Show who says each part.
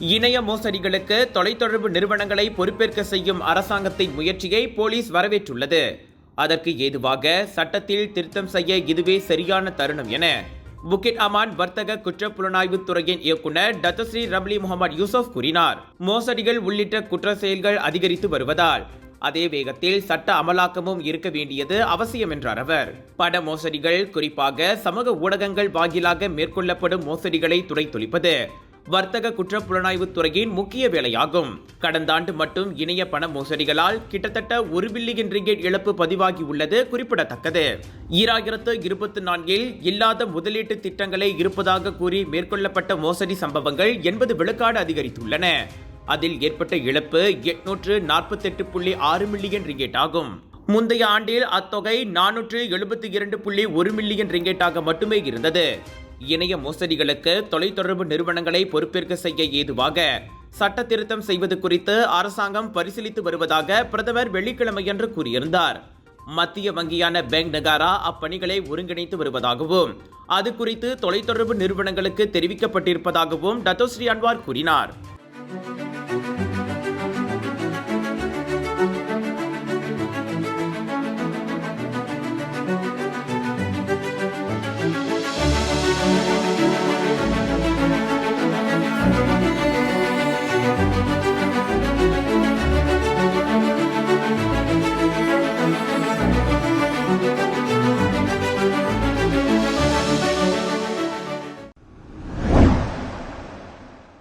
Speaker 1: இணைய மோசடிகளுக்கு தொலைத்தொடர்பு நிறுவனங்களை பொறுப்பேற்க செய்யும் அரசாங்கத்தின் முயற்சியை போலீஸ் வரவேற்றுள்ளது. அதற்கு ஏதுவாக சட்டத்தில் திருத்தம் செய்ய இதுவே சரியான தருணம் என புக்கிட் அமான் வர்த்தக குற்றப்புலனாய்வு துறையின் இயக்குநர் டத்தஸ்ரீ ரப்லி முகமது யூசுப் கூறினார். மோசடிகள் உள்ளிட்ட குற்ற செயல்கள் அதிகரித்து வருவதால் அதே வேகத்தில் சட்ட அமலாக்கமும் இருக்க வேண்டியது அவசியம் என்றார் அவர். பண மோசடிகள், குறிப்பாக சமூக ஊடகங்கள் வாயிலாக மேற்கொள்ளப்படும் மோசடிகளை துடைத்தொழிப்பது வர்த்தக குற்றப்புலனாய்வு துறையின் முக்கிய வேலையாகும். கடந்த ஆண்டு மட்டும் இணைய பண மோசடிகளால் கிட்டத்தட்ட 1 பில்லியன் ரிங்கெட் இழப்பு பதிவாகியுள்ளது குறிப்பிடத்தக்கது. 2024 இல்லாத முதலீட்டு திட்டங்களை இருப்பதாக கூறி மேற்கொள்ளப்பட்ட மோசடி சம்பவங்கள் 80 விழுக்காடு அதிகரித்துள்ளன. அதில் ஏற்பட்ட இழப்பு 848.6 மில்லியன் ரிங்கெட் ஆகும். முந்தைய ஆண்டில் அத்தொகை 472.1 மில்லியன் ரிங்கெட்டாக மட்டுமே இருந்தது. இணைய மோசடிகளுக்கு தொலைத்தொடர்பு நிறுவனங்களை பொறுப்பேற்க செய்ய ஏதுவாக சட்ட திருத்தம் செய்வது குறித்து அரசாங்கம் பரிசீலித்து வருவதாக பிரதமர் வெள்ளிக்கிழமையன்று கூறியிருந்தார். மத்திய வங்கியான பேங்க் நகாரா அப்பணிகளை ஒருங்கிணைத்து வருவதாகவும் அது குறித்து தொலைத்தொடர்பு நிறுவனங்களுக்கு தெரிவிக்கப்பட்டிருப்பதாகவும் டத்தோஸ்ரீ அன்வார் கூறினார்.